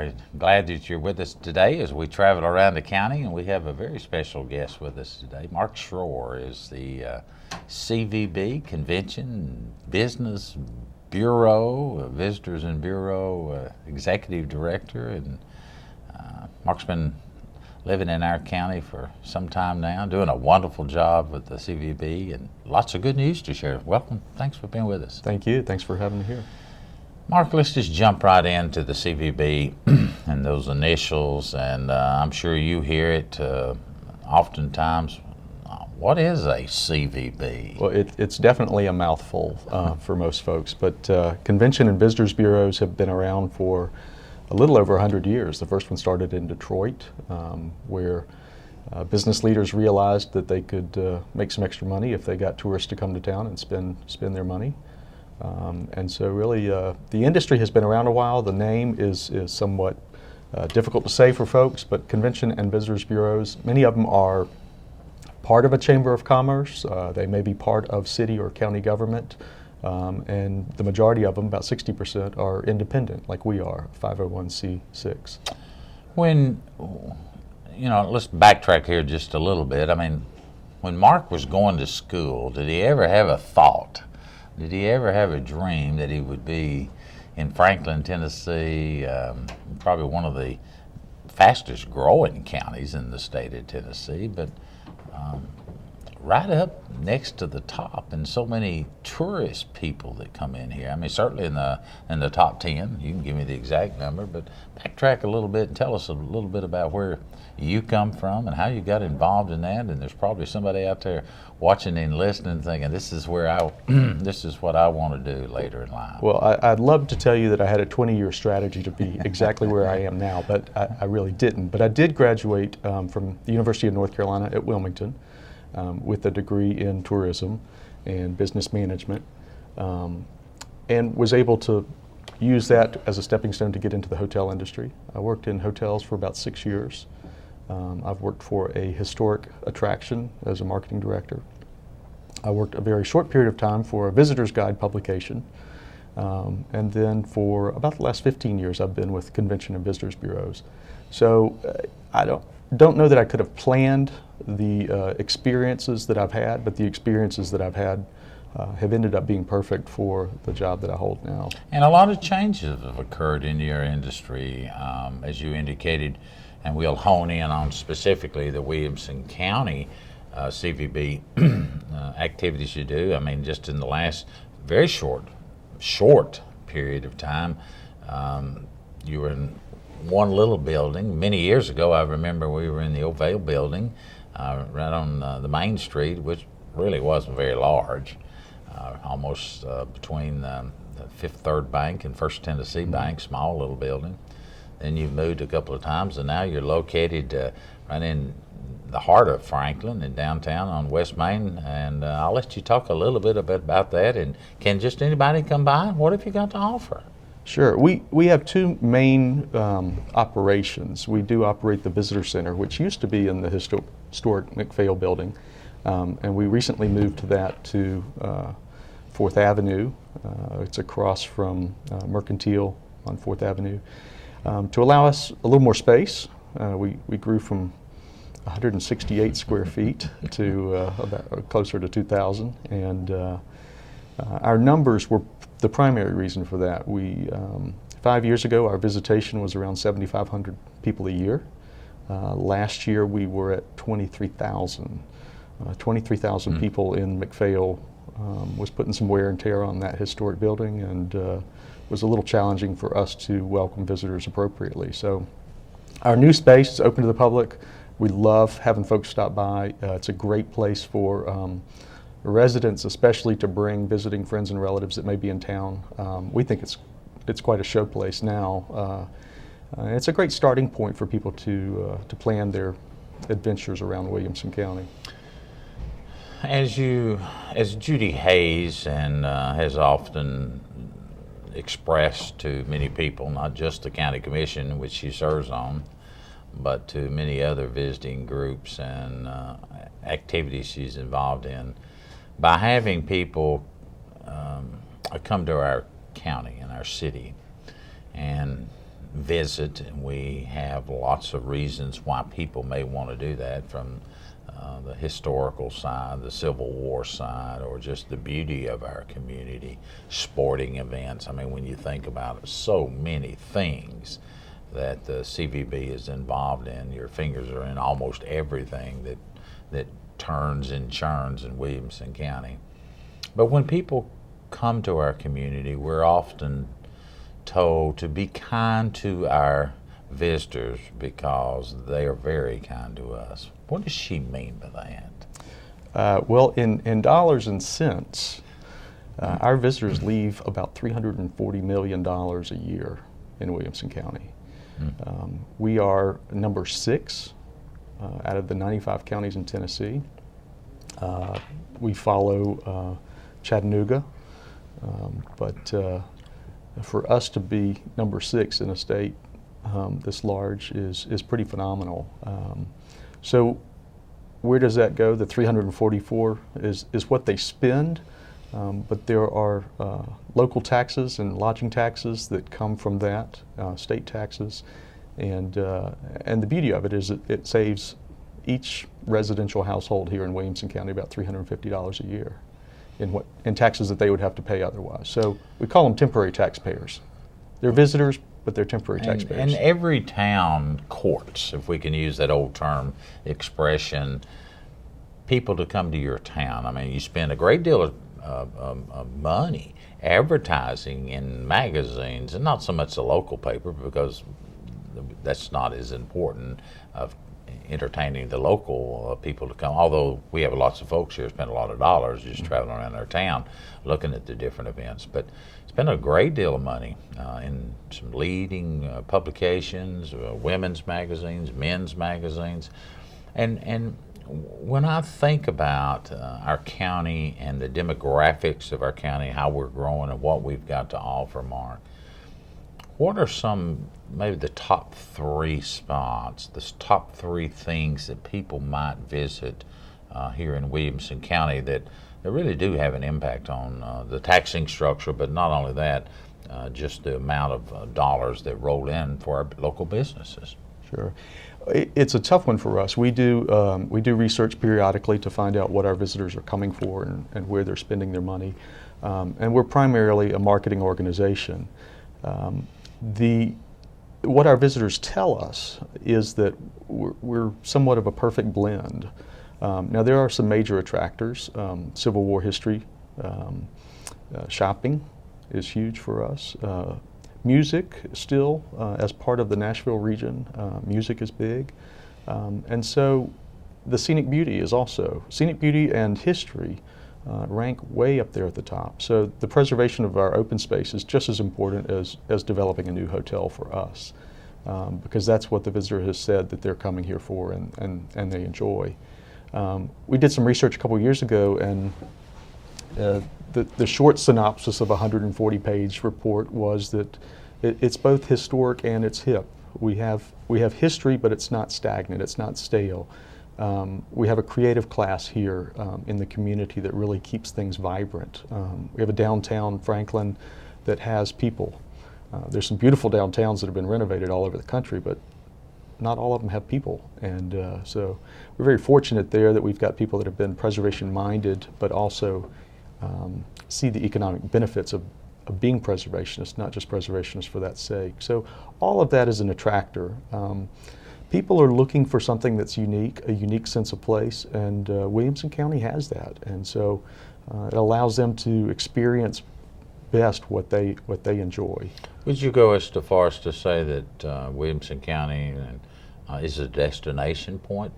are glad that you're with us today as we travel around the county, and we have a very special guest with us today. Mark Schroer is the CVB Convention Business Bureau, Visitors and Bureau Executive Director, and Mark's been living in our county for some time now, doing a wonderful job with the CVB, and lots of good news to share. Welcome. Thanks for being with us. Thank you. Thanks for having me here. Mark, let's just jump right into the CVB and those initials, and I'm sure you hear it oftentimes. What is a CVB? Well, it's definitely a mouthful for most folks, but Convention and Visitors Bureaus have been around for a little over 100 years. The first one started in Detroit, where business leaders realized that they could make some extra money if they got tourists to come to town and spend their money. And so really the industry has been around a while. The name is somewhat difficult to say for folks, but Convention and Visitors Bureaus, many of them are part of a Chamber of Commerce. They may be part of city or county government. And the majority of them, about 60%, are independent, like we are, 501c6. When, let's backtrack here just a little bit. I mean, when Mark was going to school, did he ever have a thought? Did he ever have a dream that he would be in Franklin, Tennessee, probably one of the fastest growing counties in the state of Tennessee, but right up next to the top, and so many tourist people that come in here. I mean, certainly in the top 10. You can give me the exact number, but backtrack a little bit and tell us a little bit about where you come from and how you got involved in that. And there's probably somebody out there watching and listening, thinking, "This is where this is what I want to do later in life." Well, I'd love to tell you that I had a 20-year strategy to be exactly where I am now, but I really didn't. But I did graduate from the University of North Carolina at Williamson. With a degree in tourism and business management, and was able to use that as a stepping stone to get into the hotel industry. I worked in hotels for about 6 years. I've worked for a historic attraction as a marketing director. I worked a very short period of time for a visitor's guide publication. And then for about the last 15 years, I've been with Convention and Visitors Bureaus. So I don't know that I could have planned the experiences that I've had, but the experiences that I've had have ended up being perfect for the job that I hold now. And a lot of changes have occurred in your industry, as you indicated, and we'll hone in on specifically the Williamson County CVB activities you do. I mean, just in the last very short period of time, you were in one little building. Many years ago, I remember we were in the Ovale building, right on the main street, which really wasn't very large, almost between the Fifth Third Bank and First Tennessee Bank, small little building. Then you've moved a couple of times, and now you're located right in the heart of Franklin in downtown on West Main, and I'll let you talk a little bit about that. And can just anybody come by? What have you got to offer? Sure. We have two main operations. We do operate the Visitor Center, which used to be in the historic McPhail building, and we recently moved to that to 4th Avenue. It's across from Mercantile on 4th Avenue. To allow us a little more space, we grew from 168 square feet to about closer to 2,000, and our numbers were the primary reason for that. 5 years ago, our visitation was around 7,500 people a year. Last year, we were at 23,000. 23,000 people in McPhail was putting some wear and tear on that historic building, and was a little challenging for us to welcome visitors appropriately. So our new space is open to the public. We love having folks stop by. It's a great place for residents, especially to bring visiting friends and relatives that may be in town. We think it's quite a show place now. It's a great starting point for people to plan their adventures around Williamson County. As Judy Hayes and has often expressed to many people, not just the county commission which she serves on, but to many other visiting groups and activities she's involved in, by having people come to our county and our city and visit, and we have lots of reasons why people may want to do that, from the historical side, the Civil War side, or just the beauty of our community, sporting events. I mean, when you think about it, so many things that the CVB is involved in. Your fingers are in almost everything that turns and churns in Williamson County. But when people come to our community, we're often told to be kind to our visitors because they are very kind to us. What does she mean by that? Well, in dollars and cents, our visitors leave about $340 million a year in Williamson County. We are number 6 out of the 95 counties in Tennessee. We follow Chattanooga, but for us to be number 6 in a state this large is pretty phenomenal. So where does that go? The 344 is what they spend, but there are local taxes and lodging taxes that come from that, state taxes, and the beauty of it is it saves each residential household here in Williamson County about $350 a year in taxes that they would have to pay otherwise. So we call them temporary taxpayers. They're visitors, but they're temporary taxpayers. And every town courts, if we can use that old term expression, people to come to your town. I mean, you spend a great deal of money advertising in magazines, and not so much the local paper, because that's not as important of entertaining the local people to come, although we have lots of folks here spend a lot of dollars just traveling around our town looking at the different events. But spend a great deal of money in some leading publications, women's magazines, men's magazines. And when I think about our county and the demographics of our county, how we're growing and what we've got to offer, Mark, what are some, maybe the top 3 spots, the top 3 things that people might visit here in Williamson County that really do have an impact on the taxing structure, but not only that, just the amount of dollars that roll in for our local businesses? Sure. It's a tough one for us. We do research periodically to find out what our visitors are coming for and where they're spending their money. And we're primarily a marketing organization. What our visitors tell us is that we're somewhat of a perfect blend. Now there are some major attractors. Civil War history, shopping is huge for us. Music still, as part of the Nashville region, music is big. And so the scenic beauty and history rank way up there at the top. So the preservation of our open space is just as important as developing a new hotel for us, because that's what the visitor has said that they're coming here for and they enjoy. We did some research a couple of years ago, and the short synopsis of a 140-page report was that it's both historic and it's hip. We have history, but it's not stagnant, it's not stale. We have a creative class here in the community that really keeps things vibrant. We have a downtown Franklin that has people. There's some beautiful downtowns that have been renovated all over the country, but not all of them have people. And so we're very fortunate there that we've got people that have been preservation minded, but also see the economic benefits of being preservationists, not just preservationists for that sake. So all of that is an attractor. People are looking for something that's unique, a unique sense of place, and Williamson County has that. And so it allows them to experience best what they enjoy. Would you go as far as to say that Williamson County is a destination point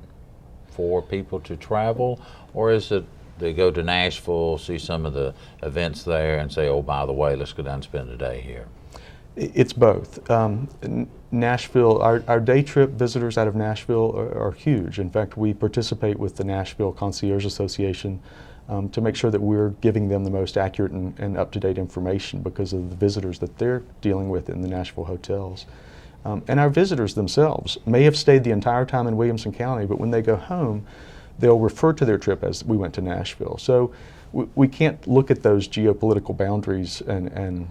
for people to travel, or is it they go to Nashville, see some of the events there, and say, oh, by the way, let's go down and spend a day here? It's both. Nashville, our day trip visitors out of Nashville are huge. In fact, we participate with the Nashville Concierge Association to make sure that we're giving them the most accurate and up-to-date information because of the visitors that they're dealing with in the Nashville hotels. And our visitors themselves may have stayed the entire time in Williamson County, but when they go home, they'll refer to their trip as we went to Nashville. So we can't look at those geopolitical boundaries and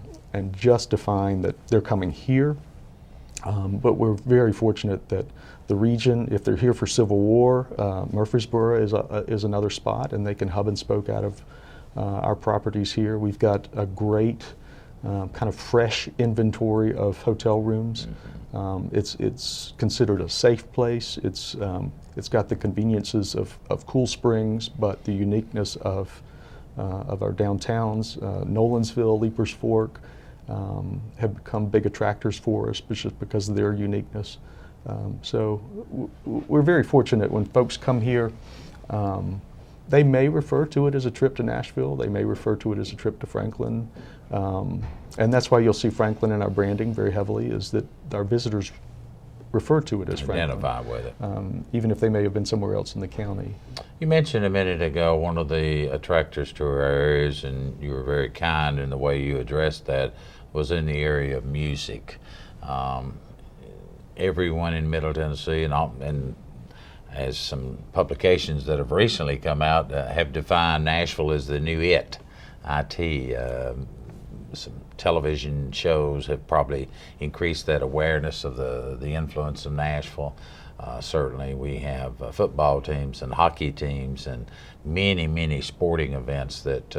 just define that they're coming here. But we're very fortunate that the region, if they're here for Civil War, Murfreesboro is another spot, and they can hub and spoke out of our properties here. We've got a great kind of fresh inventory of hotel rooms. It's considered a safe place. It's got the conveniences of Cool Springs, but the uniqueness of our downtowns. Nolensville, Leapers Fork have become big attractors for us just because of their uniqueness. So we're very fortunate when folks come here. They may refer to it as a trip to Nashville. They may refer to it as a trip to Franklin. And that's why you'll see Franklin in our branding very heavily, is that our visitors refer to it as Franklin. Identify with it. Even if they may have been somewhere else in the county. You mentioned a minute ago one of the attractors to our areas, and you were very kind in the way you addressed that, was in the area of music. Everyone in Middle Tennessee and as some publications that have recently come out have defined Nashville as the new IT. Some television shows have probably increased that awareness of the influence of Nashville. Certainly we have football teams and hockey teams and many sporting events that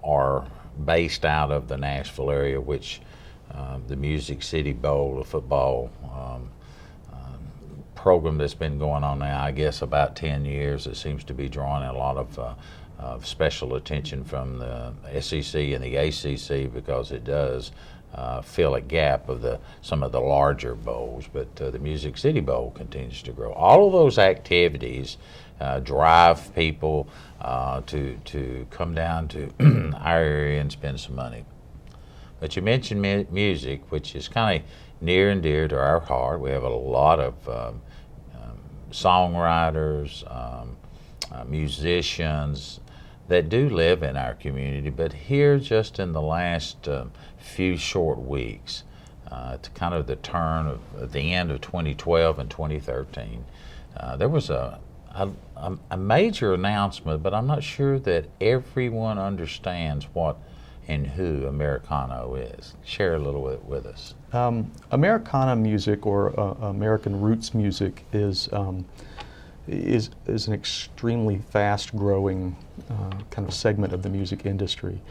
are based out of the Nashville area, which the Music City Bowl, the football program that's been going on now, I guess about 10 years. It seems to be drawing a lot of special attention from the SEC and the ACC, because it does fill a gap of some of the larger bowls. But the Music City Bowl continues to grow. All of those activities drive people to come down to our area and spend some money. But you mentioned music, which is kind of near and dear to our heart. We have a lot of songwriters, musicians that do live in our community, but here just in the last few short weeks, to kind of the turn of the end of 2012 and 2013, there was a major announcement, but I'm not sure that everyone understands what and who Americano is. Share a little bit with us. Americana music, or American roots music, is an extremely fast-growing kind of segment of the music industry,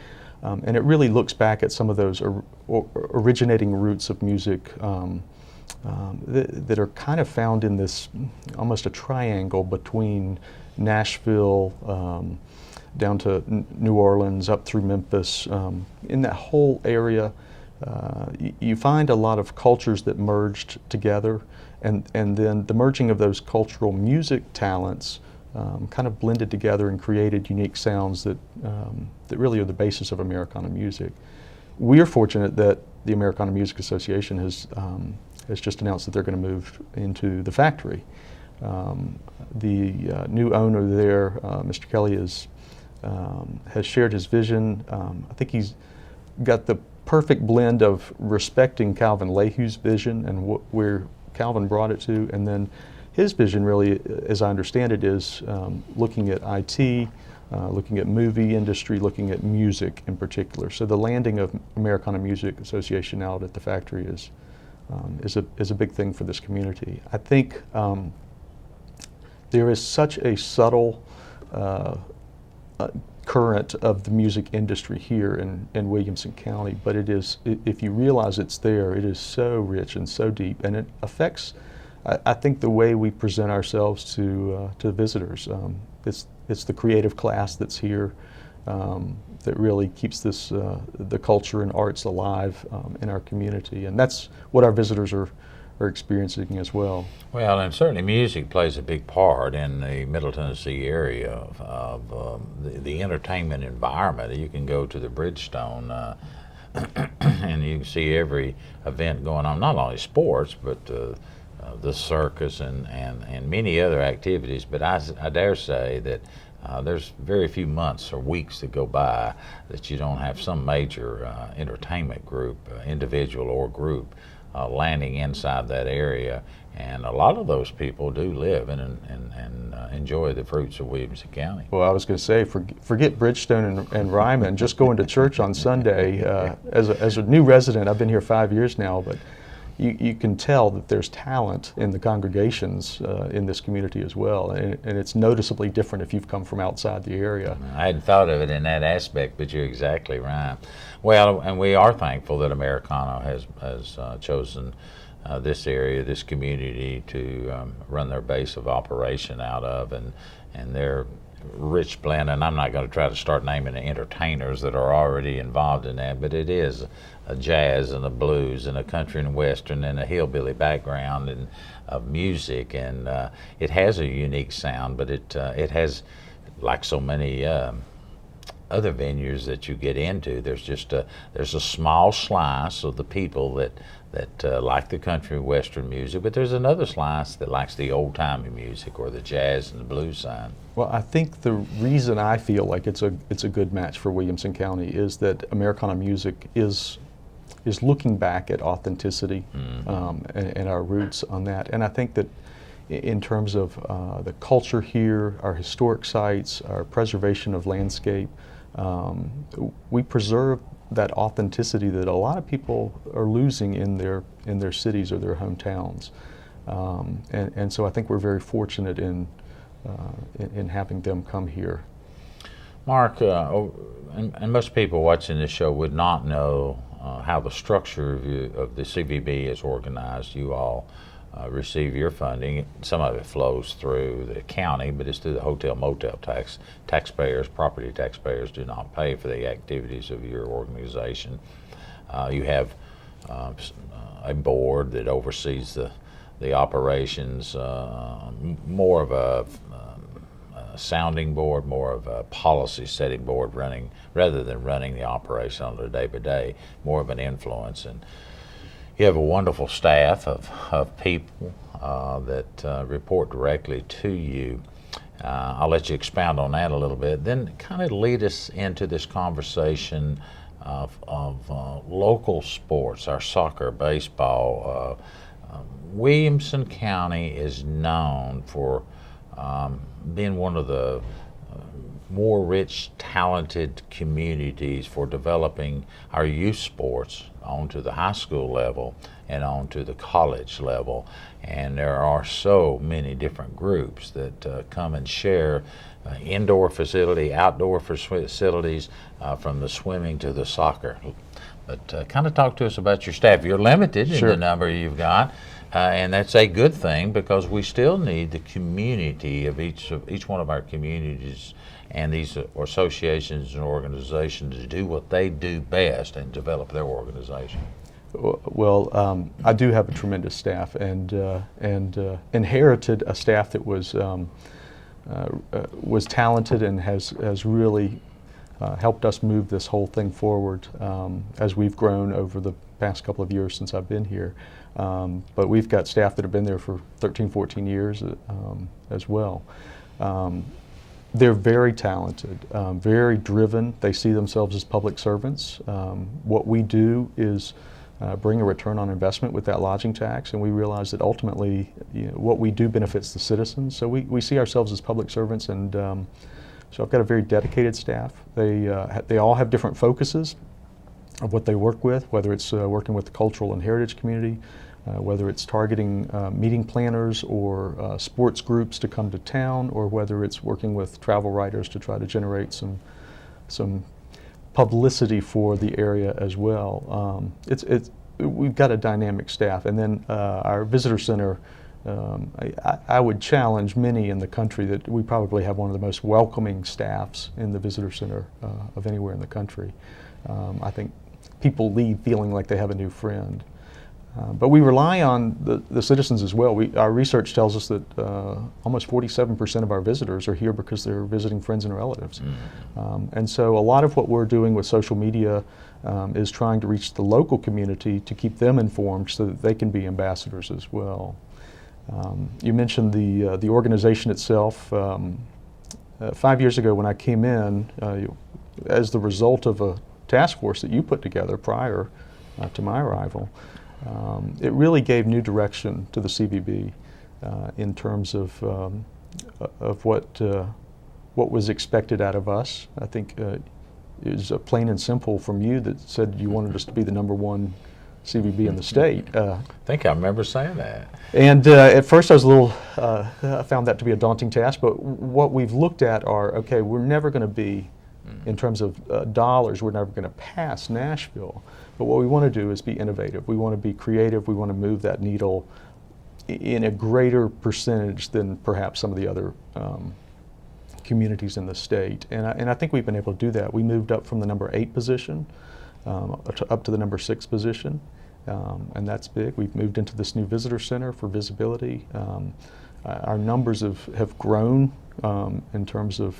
and it really looks back at some of those originating roots of music that are kind of found in this almost a triangle between Nashville, down to New Orleans, up through Memphis. In that whole area, you find a lot of cultures that merged together, and then the merging of those cultural music talents kind of blended together and created unique sounds that really are the basis of Americana music. We are fortunate that the Americana Music Association has just announced that they're going to move into the factory. The new owner there, Mr. Kelly, has shared his vision. I think he's got the perfect blend of respecting Calvin Leahy's vision and where Calvin brought it to, and then his vision really, as I understand it, is looking at IT, looking at movie industry, looking at music in particular. So the landing of Americana Music Association out at the factory is a big thing for this community. I think there is such a subtle current of the music industry here in Williamson County, but it is, if you realize it's there, it is so rich and so deep, and it affects, I think, the way we present ourselves to visitors. It's the creative class that's here that really keeps this the culture and arts alive in our community, and that's what our visitors are experiencing as well. Well, and certainly music plays a big part in the Middle Tennessee area of the entertainment environment. You can go to the Bridgestone and you can see every event going on, not only sports, but the circus and many other activities. But I dare say that there's very few months or weeks that go by that you don't have some major entertainment group, individual or group, landing inside that area And a lot of those people do live and enjoy the fruits of Williamson County. Well, I was going to say, forget Bridgestone and Ryman. Just going to church on Sunday. As a new resident, I've been here 5 years now, but you can tell that there's talent in the congregations in this community as well, and it's noticeably different if you've come from outside the area. I hadn't thought of it in that aspect, but you're exactly right. Well, and we are thankful that Americano has chosen this area, this community, to run their base of operation out of, and their rich blend. And I'm not going to try to start naming the entertainers that are already involved in that, but it is a jazz and a blues and a country and western and a hillbilly background and of music, and it has a unique sound, but it has, like so many other venues that you get into, there's a small slice of the people that like the country and western music, but there's another slice that likes the old-timey music or the jazz and the blues side. Well, I think the reason I feel like it's a good match for Williamson County is that Americana music is looking back at authenticity and our roots on that. And I think that in terms of the culture here, our historic sites, our preservation of landscape, we preserve that authenticity that a lot of people are losing in their cities or their hometowns. And so I think we're very fortunate in having them come here. Mark, and most people watching this show would not know how the structure of the CVB is organized. You all receive your funding. Some of it flows through the county, but it's through the hotel motel tax. Taxpayers, property taxpayers, do not pay for the activities of your organization. You have a board that oversees the operations, more of a sounding board, more of a policy setting board, running rather than running the operation on a day by day, more of an influence. And you have a wonderful staff of people that report directly to you. I'll let you expound on that a little bit. Then kind of lead us into this conversation of local sports, our soccer, baseball. Williamson County is known for being one of the more rich, talented communities for developing our youth sports onto the high school level and onto the college level. And there are so many different groups that come and share indoor facility, outdoor facilities, from the swimming to the soccer. But kind of talk to us about your staff. You're limited in the number you've got. And that's a good thing, because we still need the community of each one of our communities and these associations and organizations to do what they do best and develop their organization. Well, I do have a tremendous staff, and inherited a staff that was talented and has really helped us move this whole thing forward as we've grown over the past couple of years since I've been here. But we've got staff that have been there for 13, 14 years as well. They're very talented, very driven. They see themselves as public servants. What we do is bring a return on investment with that lodging tax, and we realize that ultimately, what we do benefits the citizens. So we see ourselves as public servants, and so I've got a very dedicated staff. They all have different focuses of what they work with, whether it's working with the cultural and heritage community, whether it's targeting meeting planners or sports groups to come to town, or whether it's working with travel writers to try to generate some publicity for the area as well. We've got a dynamic staff, and then our visitor center. I would challenge many in the country that we probably have one of the most welcoming staffs in the visitor center of anywhere in the country. I think people leave feeling like they have a new friend. But we rely on the citizens as well. Our research tells us that almost 47% of our visitors are here because they're visiting friends and relatives. And so a lot of what we're doing with social media is trying to reach the local community to keep them informed so that they can be ambassadors as well. You mentioned the organization itself. 5 years ago when I came in, as the result of a task force that you put together prior to my arrival, it really gave new direction to the CVB in terms of what was expected out of us. I think it was plain and simple from you that said you wanted us to be the #1 CVB in the state. I think I remember saying that. And at first I was a little, I found that to be a daunting task, but what we've looked at are, okay, we're never going to be, in terms of dollars, we're never going to pass Nashville. But what we want to do is be innovative. We want to be creative. We want to move that needle in a greater percentage than perhaps some of the other communities in the state. And I think we've been able to do that. We moved up from the #8 position up to the #6 position. And that's big. We've moved into this new visitor center for visibility. Our numbers have grown in terms of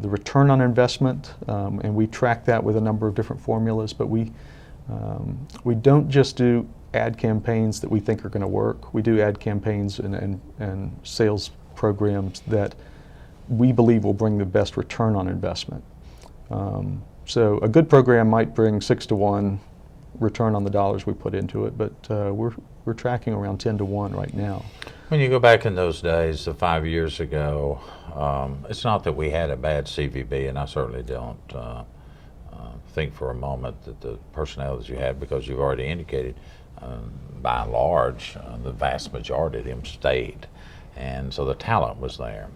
the return on investment, and we track that with a number of different formulas, but we don't just do ad campaigns that we think are going to work. We do ad campaigns and sales programs that we believe will bring the best return on investment. So a good program might bring 6 to 1 return on the dollars we put into it, but we're tracking around 10 to 1 right now. When you go back in those days, 5 years ago, it's not that we had a bad CVB, and I certainly don't think for a moment that the personnel that you had, because you've already indicated, by and large, the vast majority of them stayed, and so the talent was there.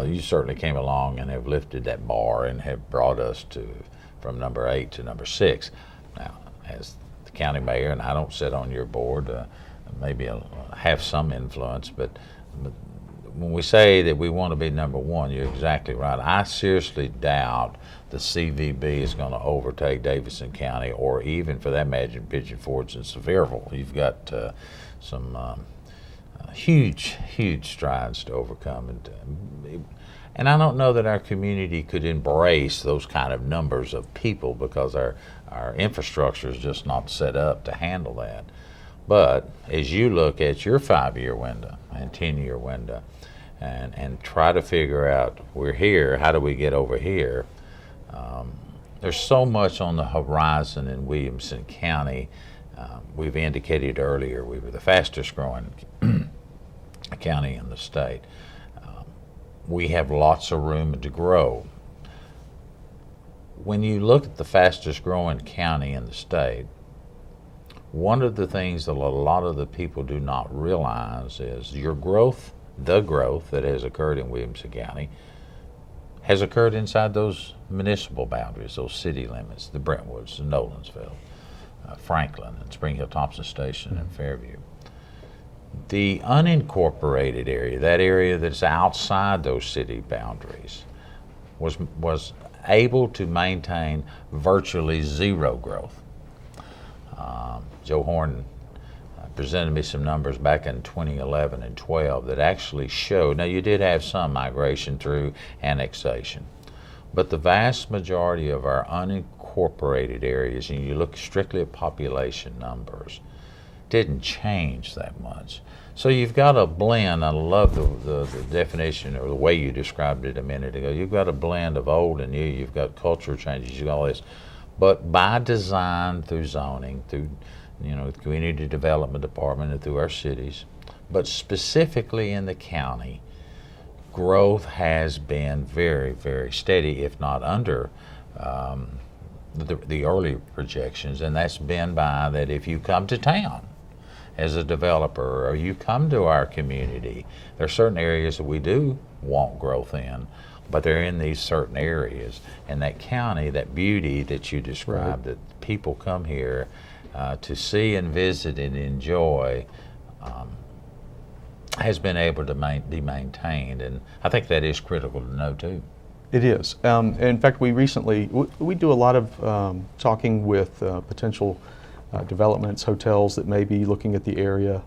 You certainly came along and have lifted that bar and have brought us from #8 to #6. Now, as the county mayor, and I don't sit on your board, maybe I'll have some influence, but when we say that we want to be #1, you're exactly right. I seriously doubt the CVB is going to overtake Davidson County, or even, for that matter, Pigeon Forge and Sevierville. You've got some huge strides to overcome, and I don't know that our community could embrace those kind of numbers of people, because our infrastructure is just not set up to handle that. But as you look at your 5-year window and 10-year window and try to figure out, we're here, how do we get over here? There's so much on the horizon in Williamson County. We've indicated earlier we were the fastest growing county in the state. We have lots of room to grow. When you look at the fastest growing county in the state, one of the things that a lot of the people do not realize is the growth that has occurred in Williamson County has occurred inside those municipal boundaries, those city limits, the Brentwoods, the Nolensville, Franklin, and Spring Hill Thompson Station, and Fairview. The unincorporated area, that area that's outside those city boundaries, was able to maintain virtually zero growth. Joe Horn presented me some numbers back in 2011 and 12 that actually showed, now you did have some migration through annexation, but the vast majority of our unincorporated areas, and you look strictly at population numbers, didn't change that much. So you've got a blend. I love the definition, or the way you described it a minute ago. You've got a blend of old and new. You've got cultural changes. You've got all this. But by design, through zoning, through the community development department, and through our cities, but specifically in the county, growth has been very, very steady, if not under the early projections. And that's been by that if you come to town as a developer, or you come to our community, there are certain areas that we do want growth in, but they're in these certain areas. And that county, that beauty that you described, that people come here to see and visit and enjoy, has been able to be maintained. And I think that is critical to know too. It is. In fact, we recently, we do a lot of talking with potential developments, hotels that may be looking at the area,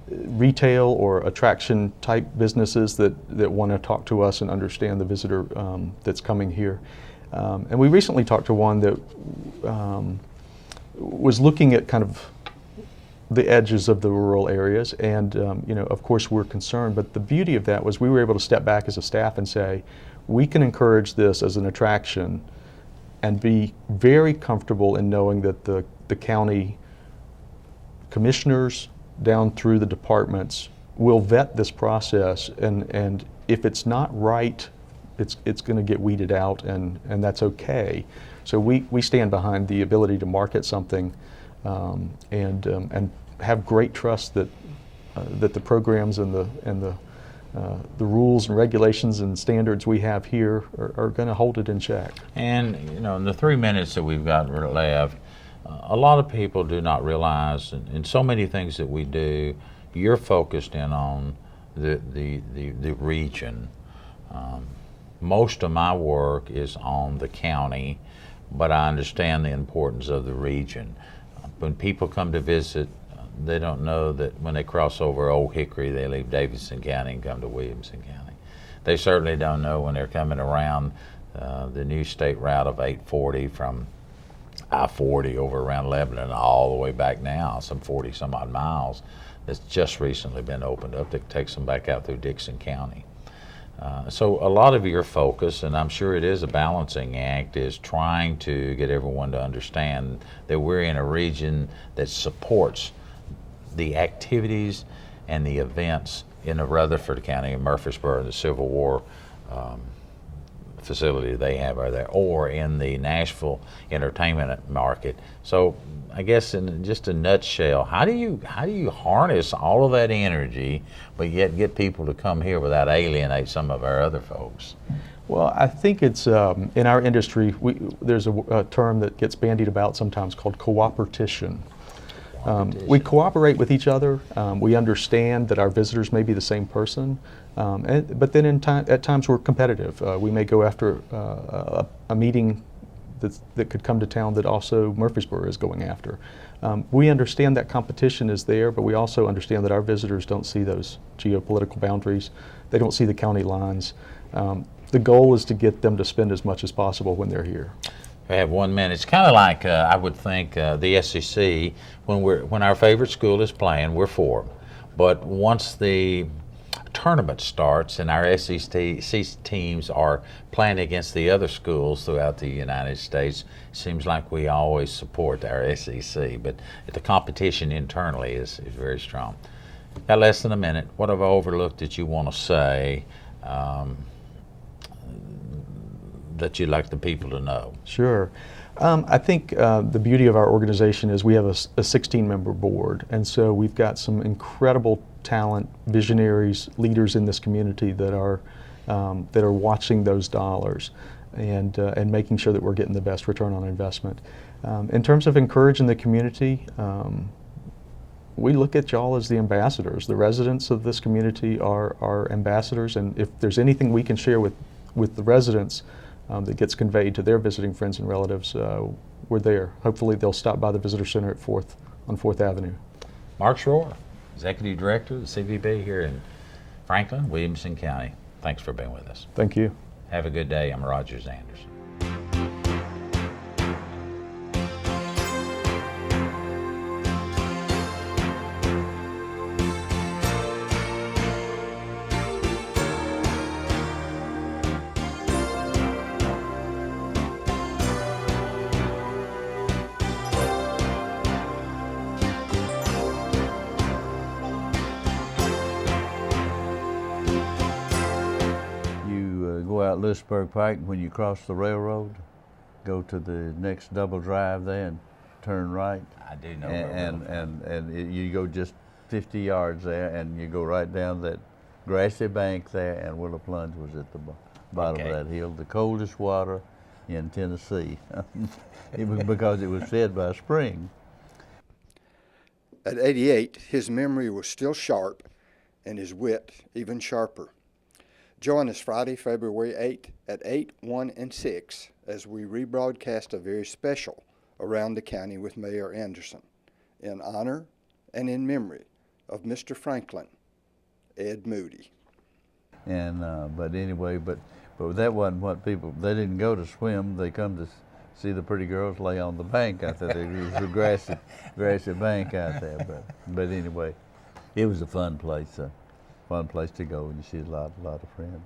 retail or attraction type businesses that want to talk to us and understand the visitor that's coming here. And we recently talked to one that was looking at kind of the edges of the rural areas, and of course we're concerned, but the beauty of that was we were able to step back as a staff and say, we can encourage this as an attraction and be very comfortable in knowing that the county commissioners down through the departments will vet this process, and if it's not right, it's going to get weeded out, and that's okay. So we stand behind the ability to market something and have great trust that the programs and the rules and regulations and standards we have here are going to hold it in check. And in the 3 minutes that we've got left, a lot of people do not realize, in so many things that we do, you're focused in on the region. Most of my work is on the county, but I understand the importance of the region. When people come to visit, they don't know that when they cross over Old Hickory, they leave Davidson County and come to Williamson County. They certainly don't know when they're coming around the new state route of 840 from I-40 over around Lebanon all the way back now, some 40 some odd miles, that's just recently been opened up that takes them back out through Dixon County. So a lot of your focus, and I'm sure it is a balancing act, is trying to get everyone to understand that we're in a region that supports the activities and the events in the Rutherford County and Murfreesboro, the Civil War facility they have over there, or in the Nashville entertainment market. So I guess in just a nutshell, how do you harness all of that energy but yet get people to come here without alienate some of our other folks? Well, I think it's in our industry, there's a term that gets bandied about sometimes called cooperation. We cooperate with each other. We understand that our visitors may be the same person, but then at times we're competitive. We may go after a meeting that could come to town that also Murfreesboro is going after. We understand that competition is there, but we also understand that our visitors don't see those geopolitical boundaries. They don't see the county lines. The goal is to get them to spend as much as possible when they're here. We have 1 minute. It's kind of like I would think the SEC, when our favorite school is playing, we're for them. But once the tournament starts and our SEC teams are playing against the other schools throughout the United States, it seems like we always support our SEC. But the competition internally is very strong. Got less than a minute. What have I overlooked that you want to say that you'd like the people to know? Sure. I think the beauty of our organization is we have a 16-member board, and so we've got some incredible talent, visionaries, leaders in this community that are watching those dollars and making sure that we're getting the best return on investment. In terms of encouraging the community, we look at y'all as the ambassadors. The residents of this community are ambassadors, and if there's anything we can share with the residents that gets conveyed to their visiting friends and relatives, we're there. Hopefully they'll stop by the Visitor Center at on 4th Avenue. Mark Schroer, Executive Director of the CVB here in Franklin, Williamson County. Thanks for being with us. Thank you. Have a good day. I'm Rogers Anderson. Go out Lewisburg Pike, when you cross the railroad, go to the next double drive there and turn right. I do know. You go just 50 yards there, and you go right down that grassy bank there, and Willow Plunge was at the bottom of that hill. The coldest water in Tennessee. It was because it was fed by a spring. At 88, his memory was still sharp and his wit even sharper. Join us Friday, February 8 at 8, 1, and 6 as we rebroadcast a very special Around the County with Mayor Anderson in honor and in memory of Mr. Franklin, Ed Moody. And but anyway, but that wasn't what people, they didn't go to swim, they come to see the pretty girls lay on the bank out there. It was a grassy bank out there. But anyway, it was a fun place to go, and you see a lot of friends.